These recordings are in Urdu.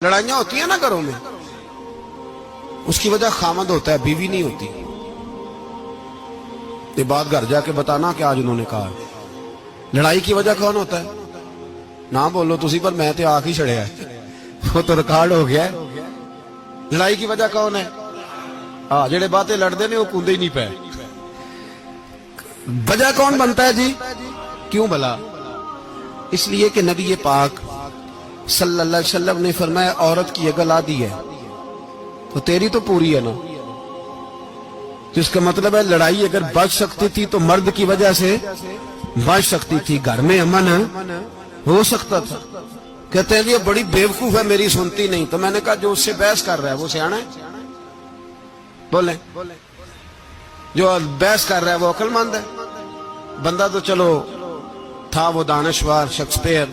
لڑائیاں ہوتی ہیں نا گھروں میں، اس کی وجہ خامد ہوتا ہے، بیوی نہیں ہوتی. یہ بات گھر جا کے بتانا کہ آج انہوں نے کہا. لڑائی کی وجہ کون ہوتا ہے؟ نہ بولو تسی، پر میں تے آنکھ ہی چھڑیا ہے، وہ تو ریکارڈ ہو گیا ہے. لڑائی کی وجہ کون ہے؟ جڑے باتیں لڑتے ہیں وہ کوندے ہی نہیں پے. وجہ کون بنتا ہے جی؟ کیوں بھلا؟ اس لیے کہ نبی پاک صلی اللہ علیہ وسلم نے فرمایا عورت کی اگر آدھی ہے تو تیری تو پوری ہے نا. جس کا مطلب ہے لڑائی اگر بچ سکتی تھی تو مرد کی وجہ سے بچ سکتی تھی، گھر میں امن ہو سکتا تھا. کہتے ہیں یہ بڑی بیوقوف ہے، میری سنتی نہیں. تو میں نے کہا جو اس سے بحث کر رہا ہے وہ سیانا ہے؟ بولیں، جو بحث کر رہا ہے وہ عقل مند ہے؟ بندہ تو چلو تھا وہ دانشور شیکسپیئر،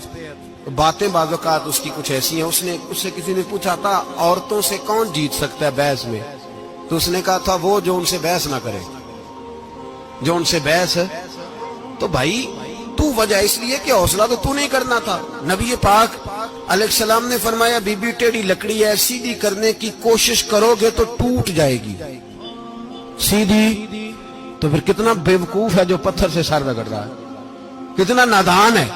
باتیں بعض اوقات اس کی کچھ ایسی ہیں. اس سے کسی نے پوچھا تھا عورتوں سے کون جیت سکتا ہے بحث میں، تو اس نے کہا تھا وہ جو ان سے بحث نہ کرے، جو ان سے بحث ہے. تو بھائی تو وجہ اس لیے کہ حوصلہ تو نہیں کرنا تھا. نبی پاک علیہ السلام نے فرمایا بی بی ٹیڑھی لکڑی ہے، سیدھی کرنے کی کوشش کرو گے تو ٹوٹ جائے گی. سیدھی تو پھر کتنا بیوقوف ہے جو پتھر سے سر رگڑ رہا ہے، کتنا نادان ہے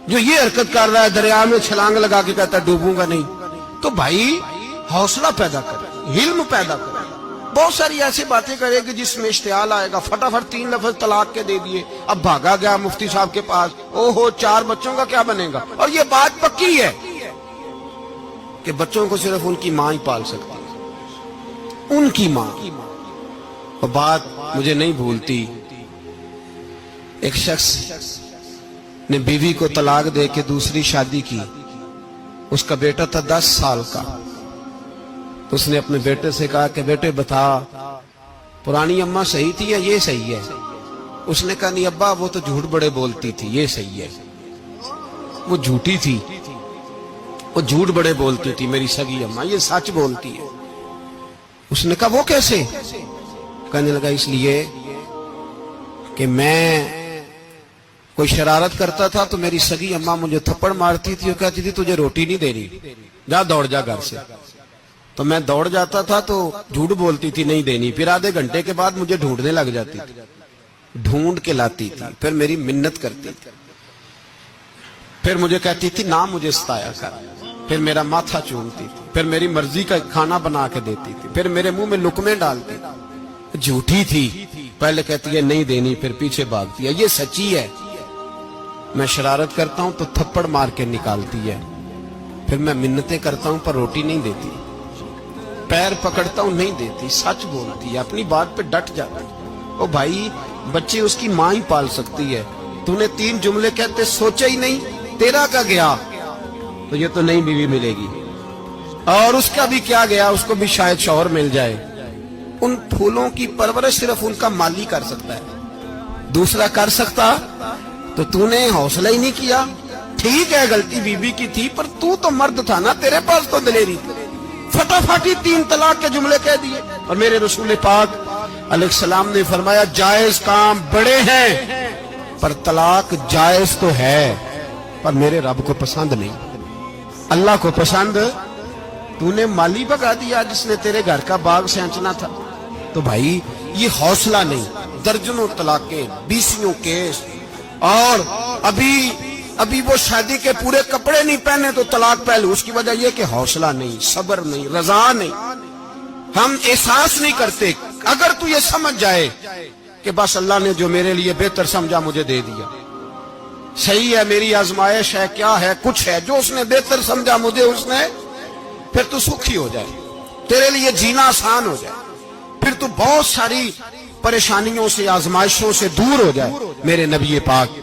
جو یہ حرکت کر رہا ہے، دریا میں چھلانگ لگا کے کہتا ہے ڈوبوں گا نہیں. تو بھائی حوصلہ پیدا کرے، علم پیدا کرے. بہت ساری ایسی باتیں کرے گی جس میں اشتعال آئے گا. فٹافٹ 3 لفظ طلاق کے دے دیے، اب بھاگا گیا مفتی صاحب کے پاس، او ہو 4 بچوں کا کیا بنے گا. اور یہ بات پکی ہے کہ بچوں کو صرف ان کی ماں ہی پال سکتی ہے، ان کی ماں. اور بات مجھے نہیں بھولتی، ایک شخص نے بیوی کو طلاق دے کے دوسری شادی کی. اس کا بیٹا تھا 10 سال کا. تو اس نے اپنے بیٹے سے کہا کہ بیٹے بتا پرانی اماں صحیح تھی یا یہ صحیح ہے؟ اس نے کہا نہیں ابا وہ تو جھوٹ بڑے بولتی تھی، یہ صحیح ہے. وہ جھوٹی تھی، وہ جھوٹ بڑے بولتی تھی میری سگی اماں، یہ سچ بولتی ہے. اس نے کہا وہ کیسے؟ کہنے لگا اس لیے کہ میں کوئی شرارت کرتا تھا تو میری سگی اماں مجھے تھپڑ مارتی تھی اور کہتی تھی تجھے روٹی نہیں دے رہی، جا دوڑ جا گھر سے. تو میں دوڑ جاتا تھا تو جھوٹ بولتی تھی نہیں دینی، پھر آدھے گھنٹے کے بعد مجھے ڈھونڈنے لگ جاتی تھی، ڈھونڈ کے لاتی تھی، پھر میری منت کرتی تھی، پھر مجھے کہتی تھی نہ مجھے ستایا کر، پھر میرا ماتھا چومتی تھی، پھر میری مرضی کا کھانا بنا کے دیتی تھی، پھر میرے منہ میں لقمے ڈالتی تھی. جھوٹی تھی، پہلے کہتی ہے نہیں دینی، پھر پیچھے بھاگتی ہے. یہ سچی ہے، میں شرارت کرتا ہوں تو تھپڑ مار کے نکالتی ہے، پھر میں منتیں کرتا ہوں پر روٹی نہیں دیتی، پیر پکڑتا ہوں نہیں دیتی. سچ بولتی ہے، اپنی بات پہ ڈٹ جاتی. او بھائی بچے اس کی ماں ہی پال سکتی ہے. تو نے 3 جملے کہتے سوچا ہی نہیں، تیرا کا گیا تو یہ تو نئی بیوی ملے گی، اور اس کا بھی کیا گیا، اس کو بھی شاید شوہر مل جائے. ان پھولوں کی پرورش صرف ان کا مالی کر سکتا ہے، دوسرا کر سکتا تو نے حوصلہ ہی نہیں کیا. ٹھیک ہے غلطی بی بی کی تھی پر تو مرد تھا نا، تیرے پاس تو دلیری تھی. فٹافٹی 3 طلاق کے جملے کہہ دیے. اور میرے رسول پاک علیہ السلام نے فرمایا جائز کام بڑے ہیں پر طلاق جائز تو ہے پر میرے رب کو پسند نہیں، اللہ کو پسند. تو نے مالی بگا دیا جس نے تیرے گھر کا باغ سینچنا تھا. تو بھائی یہ حوصلہ نہیں. درجنوں طلاقیں، 20 کیس، اور ابھی وہ شادی کے پورے کپڑے نہیں پہنے تو طلاق پہلو. اس کی وجہ یہ کہ حوصلہ نہیں، صبر نہیں، رضا نہیں. ہم احساس نہیں کرتے. اگر تو یہ سمجھ جائے کہ بس اللہ نے جو میرے لیے بہتر سمجھا مجھے دے دیا، صحیح ہے میری آزمائش ہے، کیا ہے کچھ ہے جو اس نے بہتر سمجھا مجھے اس نے، پھر تو سکھی ہو جائے، تیرے لیے جینا آسان ہو جائے، پھر تو بہت ساری پریشانیوں سے آزمائشوں سے دور ہو جائے. میرے نبی پاک